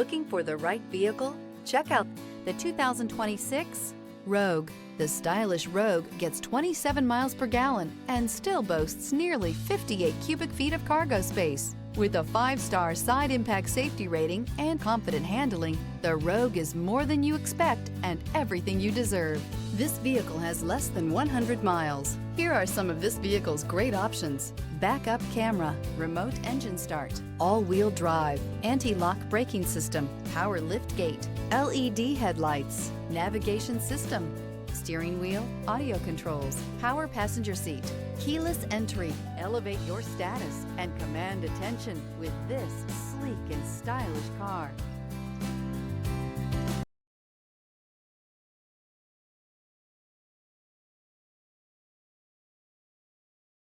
Looking for the right vehicle? Check out the 2026 Rogue. The stylish Rogue gets 27 miles per gallon and still boasts nearly 58 cubic feet of cargo space. With a 5-star side impact safety rating and confident handling, the Rogue is more than you expect and everything you deserve. This vehicle has less than 100 miles. Here are some of this vehicle's great options: backup camera, remote engine start, all-wheel drive, anti-lock braking system, power lift gate, LED headlights, navigation system, steering wheel audio controls, power passenger seat, keyless entry. Elevate your status and command attention with this sleek and stylish car.